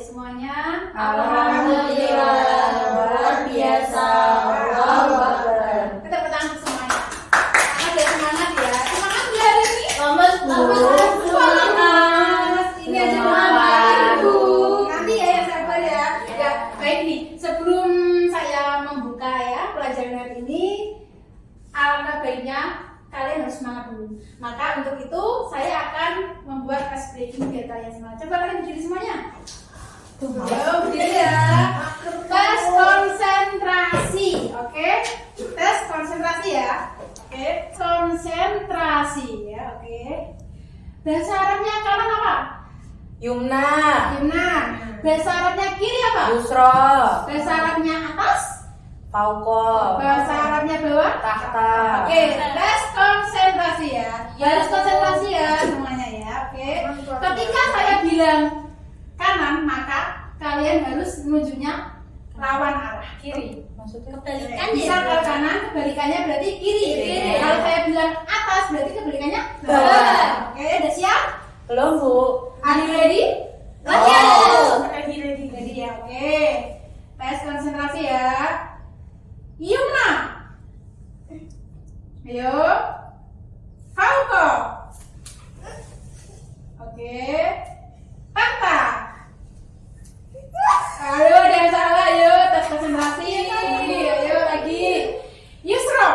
semuanya? Alhamdulillah, luar biasa. Allahu Akbar. Kita bertangan semuanya. Ada semangat ya. Semangat ya hari ini. Selamat Semangat. Ini aja semangat Ibu. Nanti ya yang sabar ya. Ya, baik nih. Sebelum saya membuka ya pelajaran hari ini, alangkah baiknya kalian harus semangat dulu. Maka untuk itu saya akan membuat ice breaking biar kalian semangat. Coba kalian berdiri semuanya. Berdiri ya. Tes konsentrasi, oke? Tes konsentrasi ya. Oke, konsentrasi ya, oke. Bahasa Arabnya kanan apa? Yumna, Yumna. Bahasa Arabnya kiri apa? Yusra, Bahasa Arabnya atas? Fauqa, Bahasa Arabnya bawah? Tahta. Oke, tes konsentrasi ya. Harus konsentrasi ya semuanya ya. Oke. Ketika saya bilang kanan, maka kalian harus menunjuknya lawan arah kiri. Maksudnya Kan bisa ke kanan, kebalikannya berarti kiri. Kiri. Kalau saya bilang atas, berarti kebalikannya bawah. Oke, udah siap? belum Bu. Are you ready? Oh. Ready ya. Oke. Tes konsentrasi ya. Yumna. Ayo. Fauqa. Oke. Tahta. Ayo, jangan salah. Ayo, tes konsentrasi. Ayo lagi. Yusra.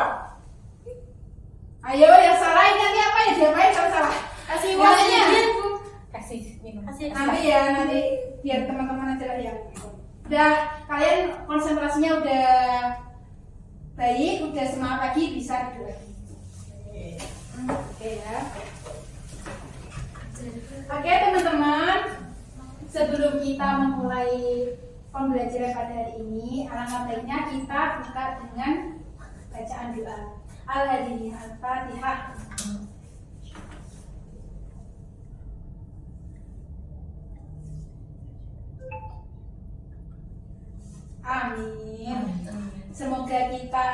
Ayo, yang salah ini nanti apa ya? Diapain kalau salah? Kasih uangnya. Kasih minum. Nanti ya, nanti biar teman-teman aja lah yang udah kalian konsentrasinya udah baik, udah semangat lagi, bisa duduk lagi. Oke ya. Oke teman-teman, sebelum kita memulai pembelajaran pada hari ini, alangkah baiknya kita buka dengan bacaan doa. Al-Hadirin Al-Fatihah. Amin. Semoga kita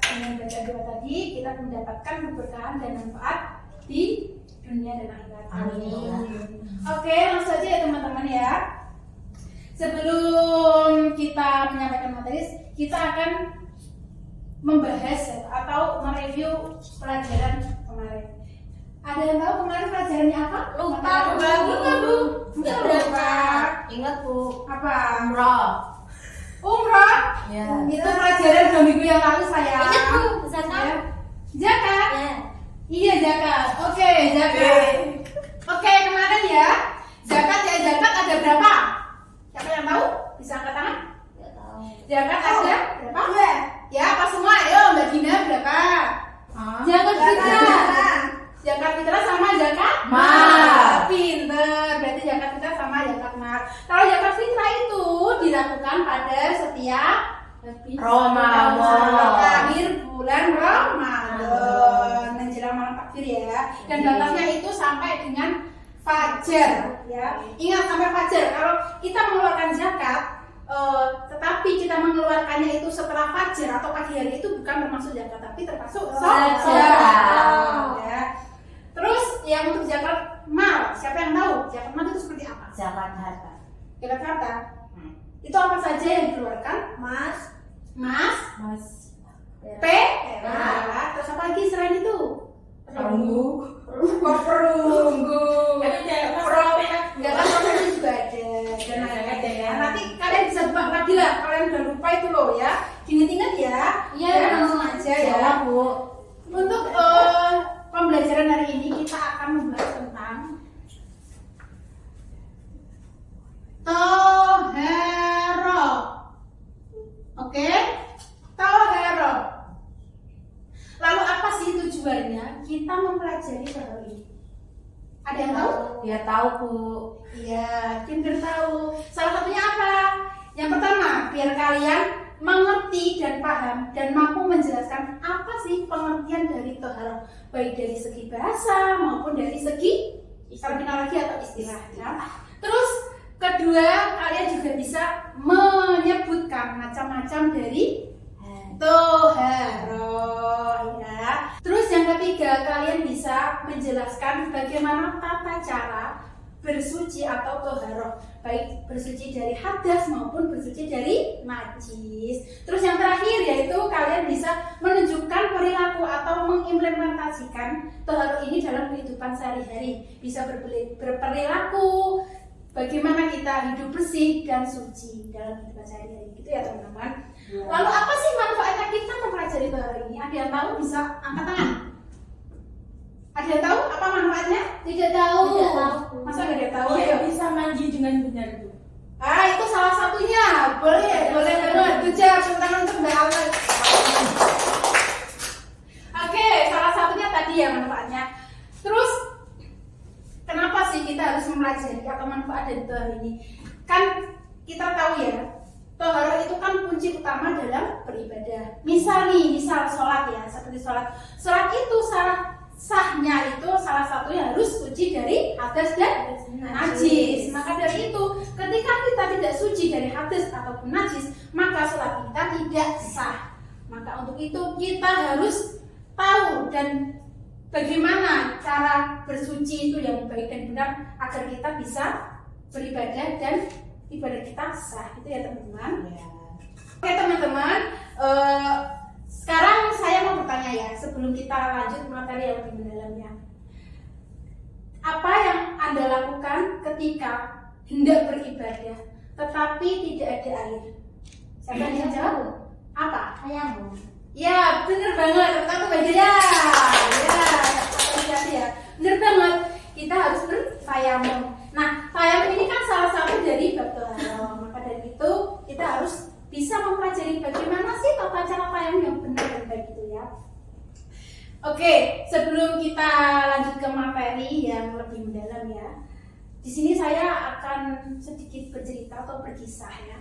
dengan baca doa tadi kita mendapatkan keberkahan dan manfaat di dunia dan akhirat. Amin. Oke, langsung saja ya teman-teman ya. Sebelum kita menyampaikan materi, kita akan membahas atau mereview pelajaran kemarin. Ada yang tahu kemarin pelajarannya apa? Lupa, Bu. Enggak lupa. Ingat Bu. Apa? Umrah. Umroh? Ya. Itu pelajaran 2 minggu yang lalu saya. Ingat Bu, zakat. Ya. Zakat? Ya. Iya zakat. Oke, zakat. Oke, kemarin ya. Zakat ada berapa? Siapa yang tahu? Bisa angkat tangan? Enggak tahu. Zakat ada berapa? Ya, apa semua? Ayo, Mbak Gina berapa? Zakat fitrah. Zakat fitrah sama zakat Mal. Pinter. Berarti zakat fitrah sama zakat mal. Kalau zakat fitrah itu dilakukan pada setiap Ramadan. akhir bulan Ramadan menjelang malam takbir ya. Dan batasnya itu sampai dengan fajar ya. Ingat sampai fajar. Kalau kita mengeluarkan zakat tetapi kita mengeluarkannya itu setelah fajar atau pagi hari itu bukan termasuk zakat tapi termasuk sedekah ya. Terus yang untuk zakat mal, siapa yang tahu? Zakat mal itu seperti apa? Zakat harta. Zakat harta. Itu apa saja yang dikeluarkan? Mas, Mas. perak. Terus apa lagi selain itu? Perunggu. Perunggu. Zakat Zakat juga ada. Dan lain-lain ya. Nanti kalian bisa buka lagi lah. Kalian udah lupa itu loh ya. Ingat-ingat ya. Iya, Ya, langsung aja ya. Bu. Untuk pembelajaran hari ini kita akan membahas tentang Tohero. Oke? Tohero. Lalu apa sih tujuannya kita mempelajari Tohero ini? Ada yang tahu? Ya tahu Bu. Iya, Kinder tahu. Salah satunya apa? Yang pertama, biar kalian mengerti dan paham dan mampu menjelaskan apa sih pengertian dari toharo, baik dari segi bahasa maupun dari segi terminologi atau istilah. Ya. Terus kedua, kalian juga bisa menyebutkan macam-macam dari toharo. Ya. Terus yang ketiga, kalian bisa menjelaskan bagaimana tata cara bersuci atau toharoh, baik bersuci dari hadas maupun bersuci dari najis. Terus yang terakhir yaitu kalian bisa menunjukkan perilaku atau mengimplementasikan toharoh ini dalam kehidupan sehari-hari. Bisa berperilaku bagaimana kita hidup bersih dan suci dalam kehidupan sehari-hari, gitu ya teman-teman. Lalu apa sih manfaatnya kita mempelajari toharoh ini? Ada yang tahu bisa angkat tangan? Ada yang tahu apa manfaatnya? Tidak tahu. Tidak tahu. Masa nggak ada yang tahu? Iya, Ayo. bisa mandi dengan benar, Bu. Itu salah satunya. Boleh banget. Tujuh tepuk tangan untuk Mbak Alma. Oke, salah satunya tadi ya manfaatnya. Terus kenapa sih kita harus mempelajari apa manfaat dari toharoh ini? Kan kita tahu ya, toharoh itu kan kunci utama dalam beribadah. Misal sholat ya, seperti sholat. Sholat itu sahnya itu salah satunya harus suci dari hadas dan najis. Maka dari itu, ketika kita tidak suci dari hadas ataupun najis, maka sholat kita tidak sah. Maka untuk itu kita harus tahu dan bagaimana cara bersuci itu yang baik dan benar agar kita bisa beribadah dan ibadah kita sah. Itu ya teman-teman. Oke teman-teman, sekarang saya mau bertanya ya, sebelum kita lanjut materi yang lebih mendalamnya. Apa yang Anda lakukan ketika hendak beribadah tetapi tidak ada air? Siapa yang bisa jawab? Apa? Tayamum. Ya, bener banget. Tepuk tangan ya. Ya, bener banget. Kita harus bertayamum. Nah, tayamum ini kan salah satu dari bab toharoh. Maka dari itu kita harus bisa mempelajari bagaimana sih tata cara tayamum yang benar dan baik itu ya. Oke, sebelum kita lanjut ke materi yang lebih mendalam ya. Di sini saya akan sedikit bercerita atau berkisah ya.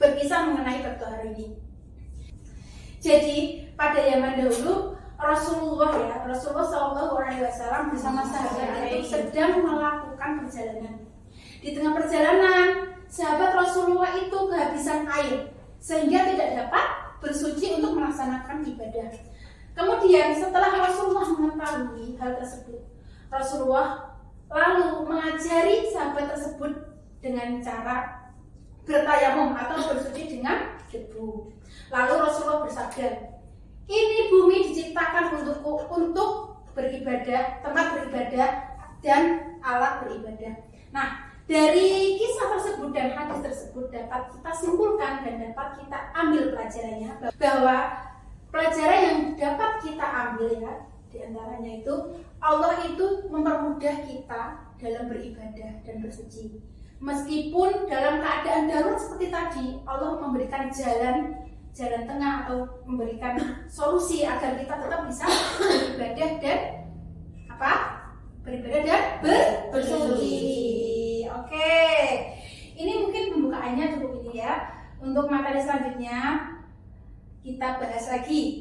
Berkisah mengenai bab toharoh ini. Jadi pada zaman dahulu Rasulullah SAW bersama sahabat itu sedang melakukan perjalanan. Di tengah perjalanan, sahabat Rasulullah itu kehabisan air sehingga tidak dapat bersuci untuk melaksanakan ibadah. Kemudian setelah Rasulullah mengetahui hal tersebut, Rasulullah lalu mengajari sahabat tersebut dengan cara bertayamum atau bersuci dengan debu. Lalu Rasulullah bersabda, ini bumi diciptakan untukku untuk beribadah, tempat beribadah dan alat beribadah. Nah, dari kisah tersebut dan hadis tersebut dapat kita simpulkan dan dapat kita ambil pelajarannya bahwa pelajaran yang dapat kita ambil ya, diantaranya itu Allah itu mempermudah kita dalam beribadah dan bersuci. Meskipun dalam keadaan darurat seperti tadi, Allah memberikan jalan tengah atau memberikan solusi agar kita tetap bisa beribadah dan bersuci. Oke, ini mungkin pembukaannya cukup ini ya. Untuk materi selanjutnya kita bahas lagi